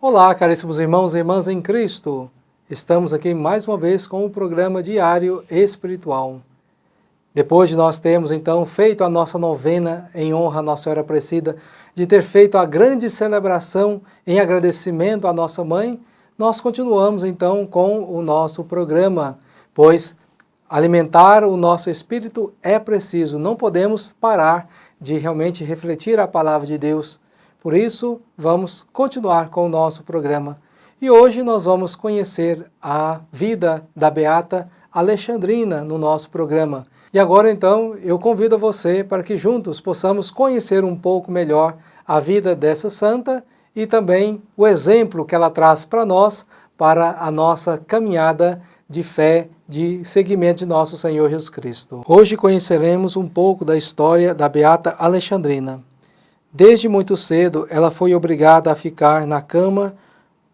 Olá, caríssimos irmãos e irmãs em Cristo. Estamos aqui mais uma vez com o programa diário espiritual. Depois de nós termos então feito a nossa novena em honra à Nossa Senhora Aparecida, de ter feito a grande celebração em agradecimento à nossa mãe, nós continuamos então com o nosso programa, pois alimentar o nosso espírito é preciso, não podemos parar de realmente refletir a palavra de Deus. Por isso, vamos continuar com o nosso programa. E hoje nós vamos conhecer a vida da Beata Alexandrina no nosso programa. E agora então eu convido você para que juntos possamos conhecer um pouco melhor a vida dessa santa e também o exemplo que ela traz para nós, para a nossa caminhada de fé, de seguimento de nosso Senhor Jesus Cristo. Hoje conheceremos um pouco da história da Beata Alexandrina. Desde muito cedo, ela foi obrigada a ficar na cama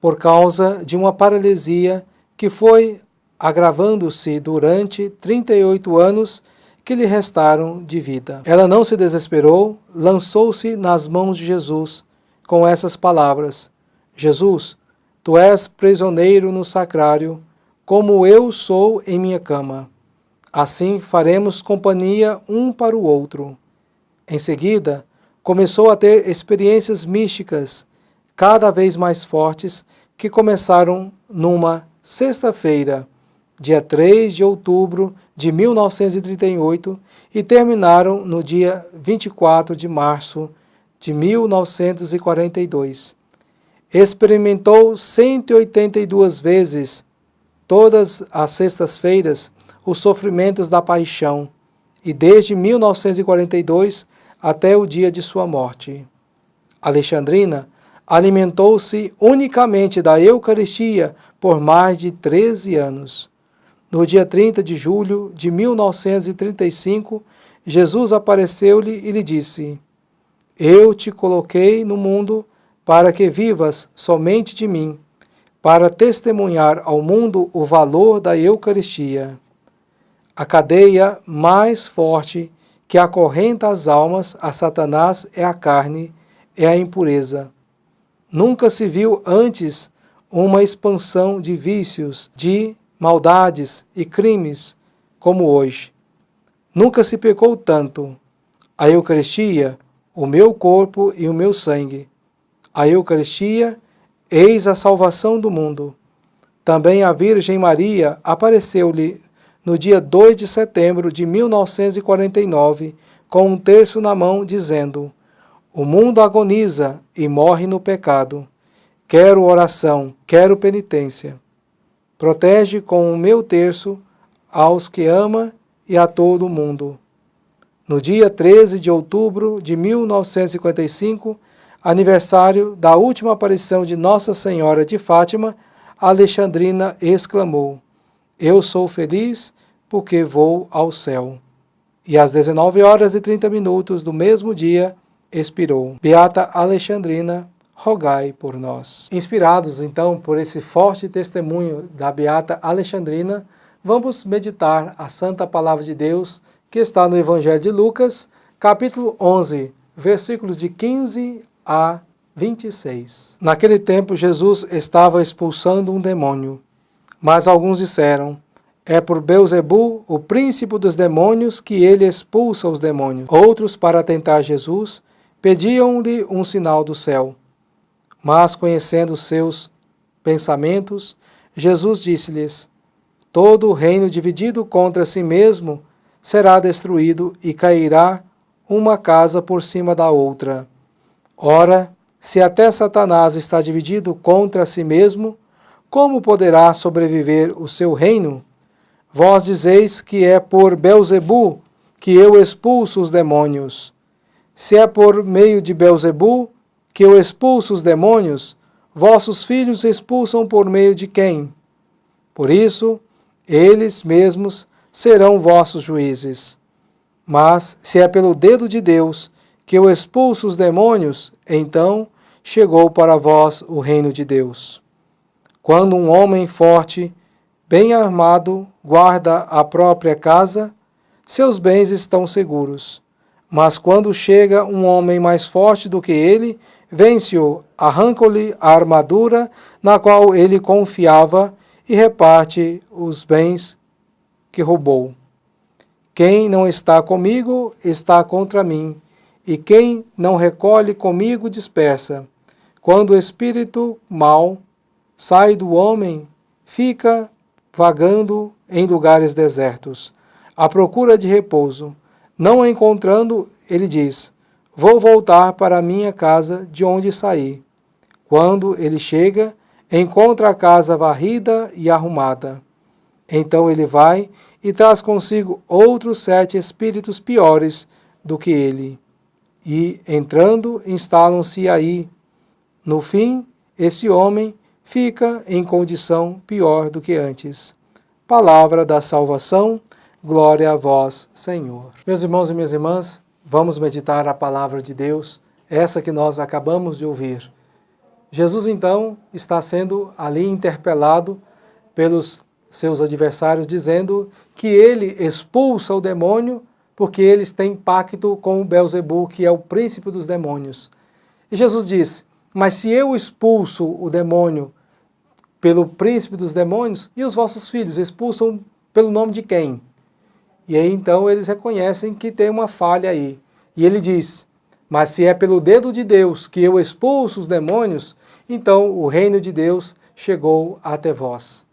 por causa de uma paralisia que foi agravando-se durante 38 anos que lhe restaram de vida. Ela não se desesperou, lançou-se nas mãos de Jesus com essas palavras: Jesus, tu és prisioneiro no sacrário, como eu sou em minha cama. Assim faremos companhia um para o outro. Em seguida, começou a ter experiências místicas cada vez mais fortes que começaram numa sexta-feira, dia 3 de outubro de 1938 e terminaram no dia 24 de março de 1942. Experimentou 182 vezes, todas as sextas-feiras, os sofrimentos da paixão e desde 1942 até o dia de sua morte. Alexandrina alimentou-se unicamente da Eucaristia por mais de 13 anos. No dia 30 de julho de 1935, Jesus apareceu-lhe e lhe disse: Eu te coloquei no mundo para que vivas somente de mim, para testemunhar ao mundo o valor da Eucaristia. A cadeia mais forte que acorrenta as almas a Satanás é a carne, é a impureza. Nunca se viu antes uma expansão de vícios, de maldades e crimes como hoje. Nunca se pecou tanto. A Eucaristia, o meu corpo e o meu sangue. A Eucaristia, eis a salvação do mundo. Também a Virgem Maria apareceu-lhe no dia 2 de setembro de 1949, com um terço na mão, dizendo: O mundo agoniza e morre no pecado. Quero oração, quero penitência. Protege com o meu terço aos que ama e a todo o mundo. No dia 13 de outubro de 1955, aniversário da última aparição de Nossa Senhora de Fátima, Alexandrina exclamou: Eu sou feliz porque vou ao céu. E às 19h30 do mesmo dia, expirou. Beata Alexandrina, rogai por nós. Inspirados então por esse forte testemunho da Beata Alexandrina, vamos meditar a Santa Palavra de Deus que está no Evangelho de Lucas, capítulo 11, versículos de 15 a 26. Naquele tempo Jesus estava expulsando um demônio, mas alguns disseram: É por Beelzebu, o príncipe dos demônios, que ele expulsa os demônios. Outros, para tentar Jesus, pediam-lhe um sinal do céu. Mas, conhecendo seus pensamentos, Jesus disse-lhes: Todo reino dividido contra si mesmo será destruído e cairá uma casa por cima da outra. Ora, se até Satanás está dividido contra si mesmo, como poderá sobreviver o seu reino? Vós dizeis que é por Beelzebu que eu expulso os demônios. Se é por meio de Beelzebu que eu expulso os demônios, vossos filhos expulsam por meio de quem? Por isso, eles mesmos serão vossos juízes. Mas, se é pelo dedo de Deus que eu expulso os demônios, então chegou para vós o reino de Deus. Quando um homem forte, bem armado, guarda a própria casa, seus bens estão seguros. Mas quando chega um homem mais forte do que ele, vence-o, arranca-lhe a armadura na qual ele confiava e reparte os bens que roubou. Quem não está comigo está contra mim, e quem não recolhe comigo dispersa. Quando o espírito mau sai do homem, fica vagando em lugares desertos, à procura de repouso. Não o encontrando, ele diz: vou voltar para a minha casa de onde saí. Quando ele chega, encontra a casa varrida e arrumada. Então ele vai e traz consigo outros 7 espíritos piores do que ele. E, entrando, instalam-se aí. No fim, esse homem fica em condição pior do que antes. Palavra da salvação, glória a vós, Senhor. Meus irmãos e minhas irmãs, vamos meditar a palavra de Deus, essa que nós acabamos de ouvir. Jesus, então, está sendo ali interpelado pelos seus adversários, dizendo que ele expulsa o demônio porque eles têm pacto com o Belzebu, que é o príncipe dos demônios. E Jesus diz: mas se eu expulso o demônio pelo príncipe dos demônios, e os vossos filhos expulsam pelo nome de quem? E aí então eles reconhecem que tem uma falha aí. E ele diz: mas se é pelo dedo de Deus que eu expulso os demônios, então o reino de Deus chegou até vós.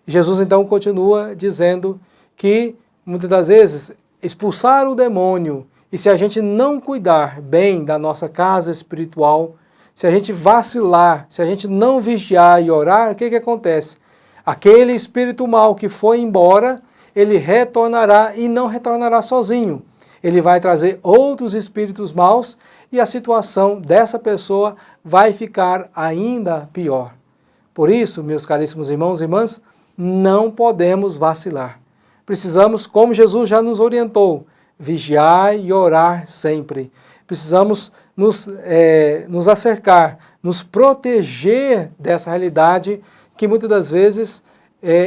Jesus então continua dizendo que muitas das vezes expulsar o demônio, e se a gente não cuidar bem da nossa casa espiritual, se a gente vacilar, se a gente não vigiar e orar, o que acontece? Aquele espírito mau que foi embora, ele retornará e não retornará sozinho. Ele vai trazer outros espíritos maus e a situação dessa pessoa vai ficar ainda pior. Por isso, meus caríssimos irmãos e irmãs, não podemos vacilar. Precisamos, como Jesus já nos orientou, vigiar e orar sempre. Precisamos nos acercar, nos proteger dessa realidade que muitas das vezes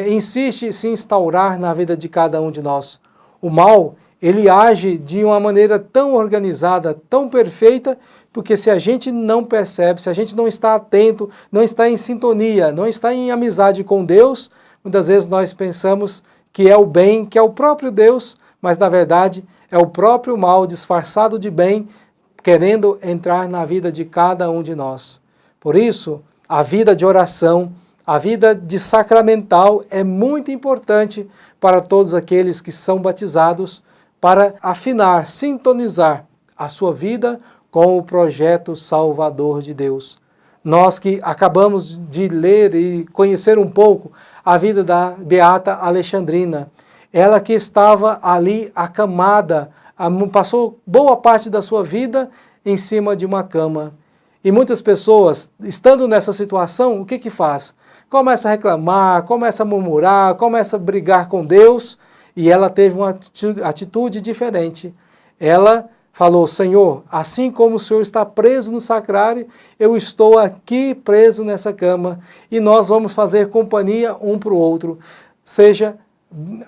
insiste em se instaurar na vida de cada um de nós. O mal, ele age de uma maneira tão organizada, tão perfeita, porque se a gente não percebe, se a gente não está atento, não está em sintonia, não está em amizade com Deus, muitas vezes nós pensamos que é o bem, que é o próprio Deus, mas na verdade é o próprio mal disfarçado de bem, querendo entrar na vida de cada um de nós. Por isso, a vida de oração, a vida de sacramental é muito importante para todos aqueles que são batizados, para afinar, sintonizar a sua vida com o projeto salvador de Deus. Nós que acabamos de ler e conhecer um pouco a vida da Beata Alexandrina, ela que estava ali acamada, passou boa parte da sua vida em cima de uma cama. E muitas pessoas, estando nessa situação, o que faz? Começa a reclamar, começa a murmurar, começa a brigar com Deus, e ela teve uma atitude diferente. Ela falou: Senhor, assim como o Senhor está preso no sacrário, eu estou aqui preso nessa cama, e nós vamos fazer companhia um para o outro. Seja,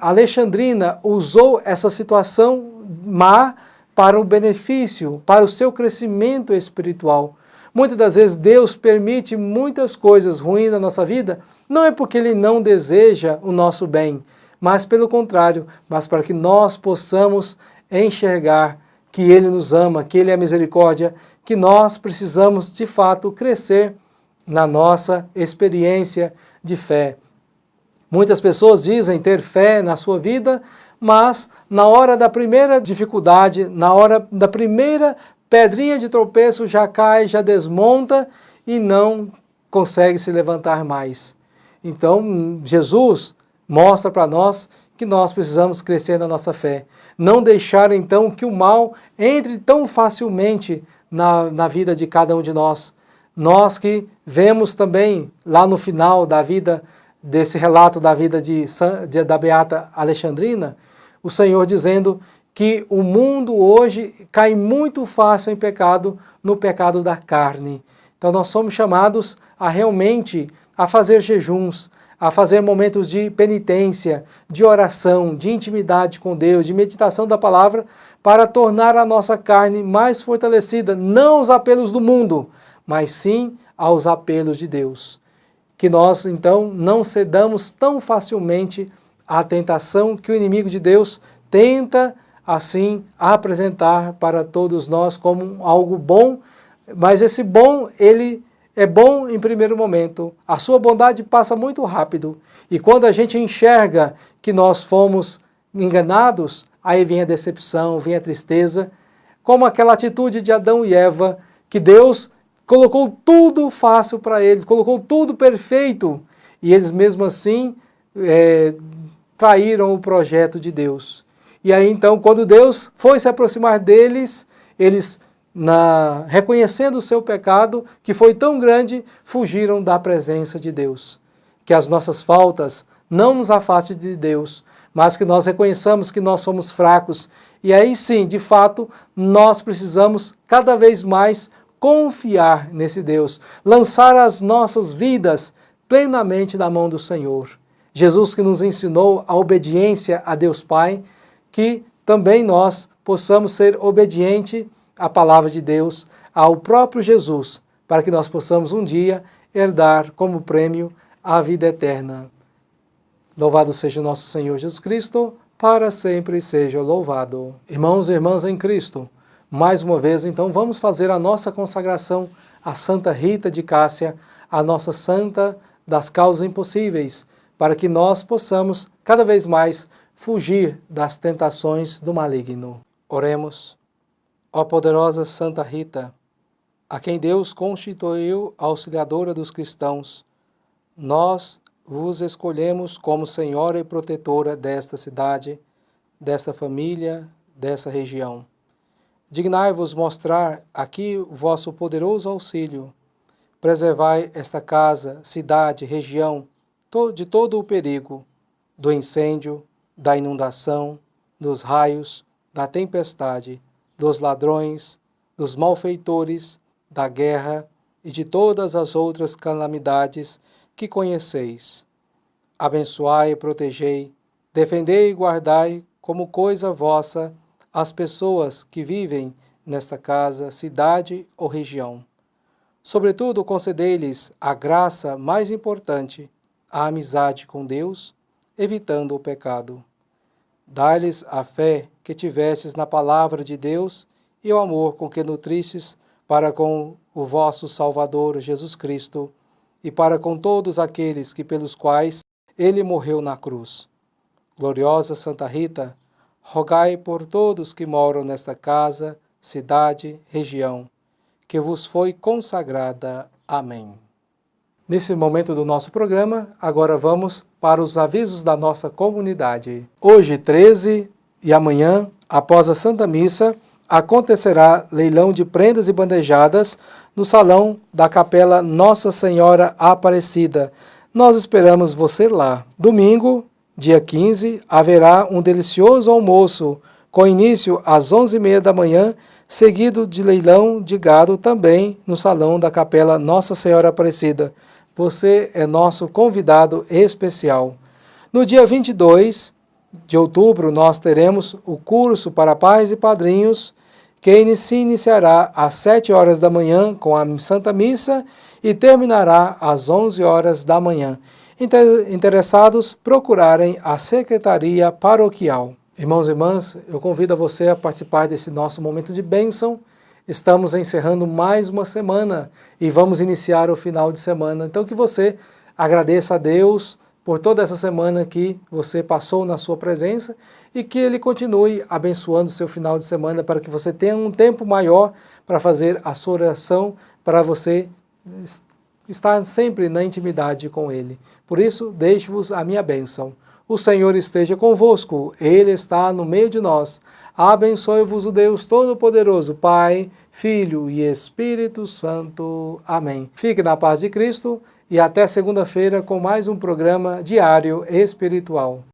Alexandrina usou essa situação má para o benefício, para o seu crescimento espiritual. Muitas das vezes Deus permite muitas coisas ruins na nossa vida, não é porque Ele não deseja o nosso bem, mas pelo contrário, mas para que nós possamos enxergar que Ele nos ama, que Ele é misericórdia, que nós precisamos de fato crescer na nossa experiência de fé. Muitas pessoas dizem ter fé na sua vida, mas na hora da primeira dificuldade, na hora da primeira pedrinha de tropeço, já cai, já desmonta e não consegue se levantar mais. Então, Jesus mostra para nós que nós precisamos crescer na nossa fé. Não deixar, então, que o mal entre tão facilmente na vida de cada um de nós. Nós que vemos também, lá no final da vida, desse relato da vida da Beata Alexandrina, o Senhor dizendo que o mundo hoje cai muito fácil em pecado, no pecado da carne. Então nós somos chamados a realmente a fazer jejuns, a fazer momentos de penitência, de oração, de intimidade com Deus, de meditação da palavra, para tornar a nossa carne mais fortalecida, não os apelos do mundo, mas sim aos apelos de Deus. Que nós, então, não cedamos tão facilmente à tentação que o inimigo de Deus tenta, assim, apresentar para todos nós como algo bom, mas esse bom, ele é bom em primeiro momento. A sua bondade passa muito rápido. E quando a gente enxerga que nós fomos enganados, aí vem a decepção, vem a tristeza, como aquela atitude de Adão e Eva, que Deus colocou tudo fácil para eles, colocou tudo perfeito, e eles mesmo assim traíram o projeto de Deus. E aí então, quando Deus foi se aproximar deles, eles, reconhecendo o seu pecado, que foi tão grande, fugiram da presença de Deus. Que as nossas faltas não nos afastem de Deus, mas que nós reconheçamos que nós somos fracos. E aí sim, de fato, nós precisamos cada vez mais confiar nesse Deus, lançar as nossas vidas plenamente na mão do Senhor. Jesus que nos ensinou a obediência a Deus Pai, que também nós possamos ser obedientes à palavra de Deus, ao próprio Jesus, para que nós possamos um dia herdar como prêmio a vida eterna. Louvado seja o nosso Senhor Jesus Cristo, para sempre seja louvado. Irmãos e irmãs em Cristo, mais uma vez, então, vamos fazer a nossa consagração a Santa Rita de Cássia, a nossa Santa das Causas Impossíveis, para que nós possamos, cada vez mais, fugir das tentações do maligno. Oremos. Ó poderosa Santa Rita, a quem Deus constituiu auxiliadora dos cristãos, nós vos escolhemos como Senhora e protetora desta cidade, desta família, desta região. Dignai-vos mostrar aqui o vosso poderoso auxílio. Preservai esta casa, cidade, região, de todo o perigo, do incêndio, da inundação, dos raios, da tempestade, dos ladrões, dos malfeitores, da guerra e de todas as outras calamidades que conheceis. Abençoai e protegei, defendei e guardai como coisa vossa as pessoas que vivem nesta casa, cidade ou região. Sobretudo, concedei-lhes a graça mais importante, a amizade com Deus, evitando o pecado. Dai-lhes a fé que tivesses na palavra de Deus e o amor com que nutristes para com o vosso Salvador Jesus Cristo e para com todos aqueles que pelos quais ele morreu na cruz. Gloriosa Santa Rita, rogai por todos que moram nesta casa, cidade, região, que vos foi consagrada. Amém. Nesse momento do nosso programa, agora vamos para os avisos da nossa comunidade. Hoje, 13, e amanhã, após a Santa Missa, acontecerá leilão de prendas e bandejadas no salão da Capela Nossa Senhora Aparecida. Nós esperamos você lá. Domingo, dia 15, haverá um delicioso almoço, com início às 11h30 da manhã, seguido de leilão de gado também no salão da Capela Nossa Senhora Aparecida. Você é nosso convidado especial. No dia 22 de outubro, nós teremos o curso para pais e padrinhos, que se iniciará às 7 horas da manhã com a Santa Missa e terminará às 11 horas da manhã. Interessados, procurarem a Secretaria Paroquial. Irmãos e irmãs, eu convido a você a participar desse nosso momento de bênção. Estamos encerrando mais uma semana e vamos iniciar o final de semana. Então que você agradeça a Deus por toda essa semana que você passou na sua presença e que Ele continue abençoando o seu final de semana para que você tenha um tempo maior para fazer a sua oração, para você estar sempre na intimidade com Ele. Por isso, deixo-vos a minha bênção. O Senhor esteja convosco, Ele está no meio de nós. Abençoe-vos o Deus Todo-Poderoso, Pai, Filho e Espírito Santo. Amém. Fique na paz de Cristo e até segunda-feira com mais um programa diário espiritual.